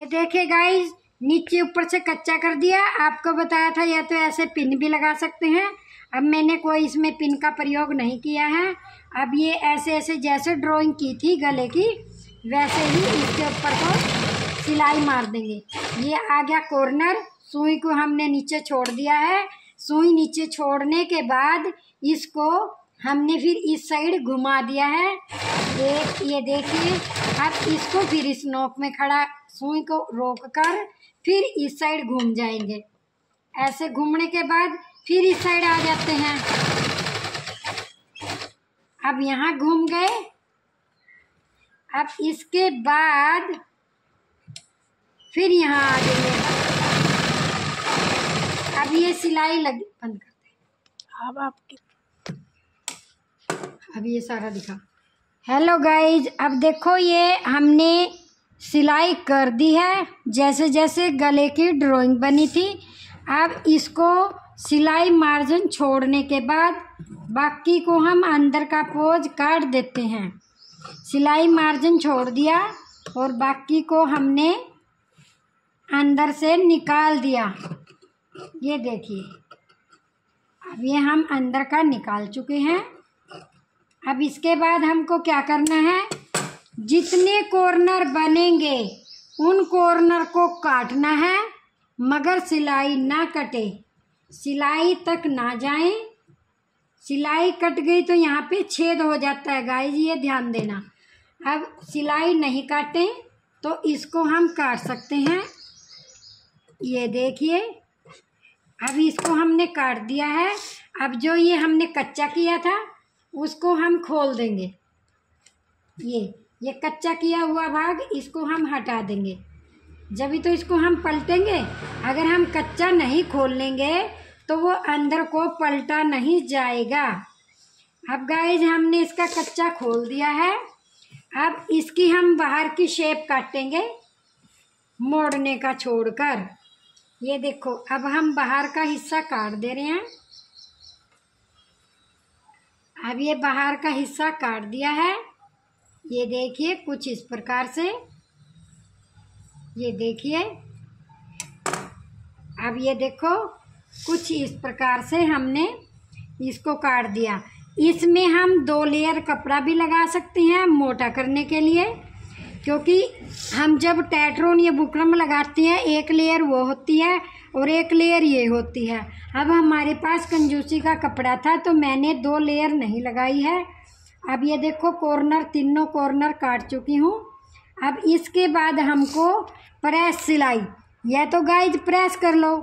देखिए गाइस, नीचे ऊपर से कच्चा कर दिया। आपको बताया था या तो ऐसे पिन भी लगा सकते हैं। अब मैंने कोई इसमें पिन का प्रयोग नहीं किया है। अब ये ऐसे ऐसे जैसे ड्राइंग की थी गले की, वैसे ही इसके ऊपर को सिलाई मार देंगे। ये आ गया कॉर्नर। सुई को हमने नीचे छोड़ दिया है। सुई नीचे छोड़ने के बाद इसको हमने फिर इस साइड घुमा दिया है। ये देखिए। अब इसको फिर इस नोक में खड़ा सुई को रोक कर फिर इस साइड घूम जाएंगे। ऐसे घूमने के बाद फिर इस साइड आ जाते हैं। अब यहाँ घूम गए। अब इसके बाद फिर यहाँ आ जाएंगे। अब ये सिलाई लग बंद करते हैं। अब आपकी अब ये सारा दिखा। हेलो गाइज, अब देखो ये हमने सिलाई कर दी है जैसे जैसे गले की ड्राइंग बनी थी। अब इसको सिलाई मार्जिन छोड़ने के बाद बाकी को हम अंदर का पोज काट देते हैं। सिलाई मार्जिन छोड़ दिया और बाकी को हमने अंदर से निकाल दिया। ये देखिए, अब ये हम अंदर का निकाल चुके हैं। अब इसके बाद हमको क्या करना है, जितने कॉर्नर बनेंगे उन कॉर्नर को काटना है, मगर सिलाई ना कटे, सिलाई तक ना जाए। सिलाई कट गई तो यहाँ पे छेद हो जाता है गाइस, ये ध्यान देना। अब सिलाई नहीं काटें तो इसको हम काट सकते हैं। ये देखिए, अब इसको हमने काट दिया है। अब जो ये हमने कच्चा किया था उसको हम खोल देंगे। ये कच्चा किया हुआ भाग इसको हम हटा देंगे। जब भी तो इसको हम पलटेंगे। अगर हम कच्चा नहीं खोल लेंगे तो वो अंदर को पलटा नहीं जाएगा। अब गाइस, हमने इसका कच्चा खोल दिया है। अब इसकी हम बाहर की शेप काटेंगे, मोड़ने का छोड़कर। ये देखो, अब हम बाहर का हिस्सा काट दे रहे हैं। अब ये बाहर का हिस्सा काट दिया है। ये देखिए, कुछ इस प्रकार से। ये देखिए, अब ये देखो, कुछ इस प्रकार से हमने इसको काट दिया। इसमें हम 2 लेयर कपड़ा भी लगा सकते हैं मोटा करने के लिए, क्योंकि हम जब टेट्रोन या बुकरम लगाते हैं एक लेयर वो होती है और एक लेयर ये होती है। अब हमारे पास कंजूसी का कपड़ा था तो मैंने 2 लेयर नहीं लगाई है। अब ये देखो, कॉर्नर, तीनों कॉर्नर काट चुकी हूँ। अब इसके बाद हमको प्रेस सिलाई, या तो गाइज प्रेस कर लो,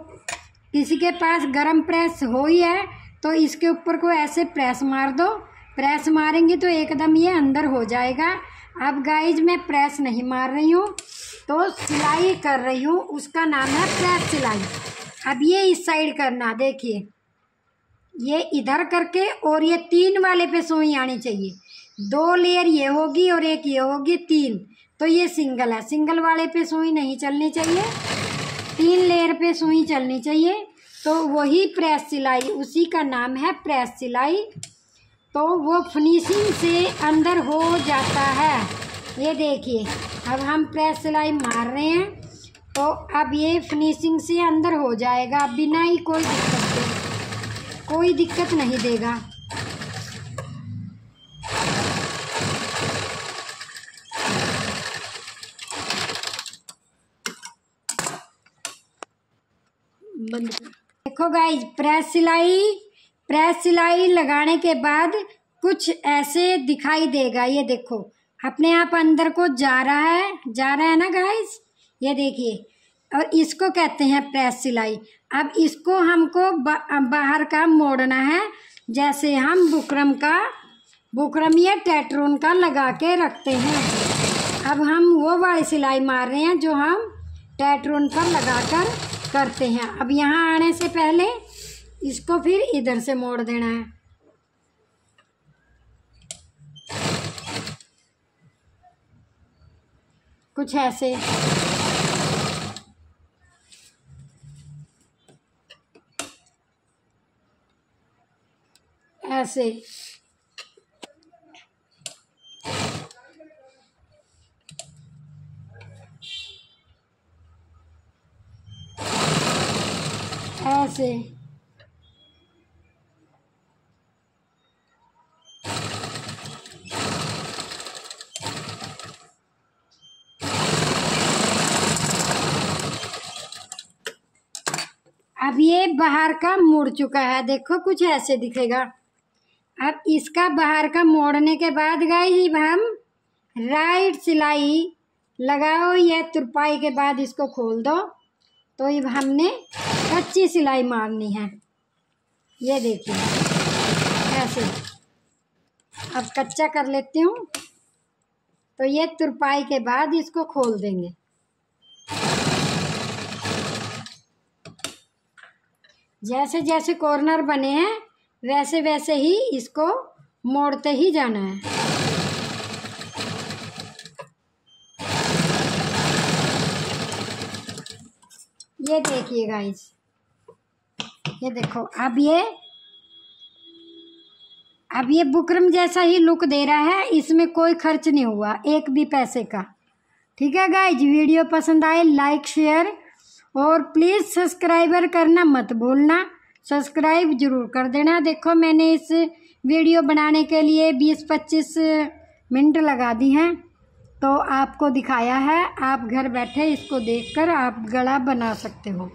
किसी के पास गरम प्रेस हो ही है तो इसके ऊपर को ऐसे प्रेस मार दो। प्रेस मारेंगे तो एकदम ये अंदर हो जाएगा। अब गाइज मैं प्रेस नहीं मार रही हूँ तो सिलाई कर रही हूँ, उसका नाम है प्रेस सिलाई। अब ये इस साइड करना, देखिए, ये इधर करके, और ये 3 वाले पे सुई आनी चाहिए। 2 लेयर ये होगी और एक ये होगी, 3 तो ये सिंगल है। सिंगल वाले पे सुई नहीं चलनी चाहिए, 3 लेयर पे सुई चलनी चाहिए। तो वही प्रेस सिलाई, उसी का नाम है प्रेस सिलाई। तो वो फिनिशिंग से अंदर हो जाता है। ये देखिए, अब हम प्रेस सिलाई मार रहे हैं तो अब ये फिनिशिंग से अंदर हो जाएगा बिना ही कोई दिक्कत नहीं देगा। देखो गाइज, प्रेस सिलाई लगाने के बाद कुछ ऐसे दिखाई देगा। ये देखो, अपने आप अंदर को जा रहा है ना गाइज, ये देखिए। और इसको कहते हैं प्रेस सिलाई। अब इसको हमको बाहर का मोड़ना है, जैसे हम बुकरम या टेट्रोन का लगा के रखते हैं। अब हम वो वाली सिलाई मार रहे हैं जो हम टेट्रोन पर लगाकर करते हैं। अब यहाँ आने से पहले इसको फिर इधर से मोड़ देना है। कुछ ऐसे। ऐसे ऐसे। अब ये बाहर का मुड़ चुका है, देखो कुछ ऐसे दिखेगा। अब इसका बाहर का मोड़ने के बाद गाइस जब हम राइट सिलाई लगाओ या तुरपाई के बाद इसको खोल दो, तो अब हमने कच्ची सिलाई मारनी है। ये देखिए ऐसे। अब कच्चा कर लेती हूँ, तो ये तुरपाई के बाद इसको खोल देंगे। जैसे जैसे कॉर्नर बने हैं वैसे वैसे ही इसको मोड़ते ही जाना है। ये देखिए गाइस, ये देखो अब ये बुकरम जैसा ही लुक दे रहा है, इसमें कोई खर्च नहीं हुआ एक भी पैसे का। ठीक है गाइस, वीडियो पसंद आए लाइक शेयर और प्लीज़ सब्सक्राइबर करना मत भूलना, सब्सक्राइब जरूर कर देना। देखो मैंने इस वीडियो बनाने के लिए 20-25 मिनट लगा दी हैं, तो आपको दिखाया है। आप घर बैठे इसको देखकर आप गला बना सकते हो।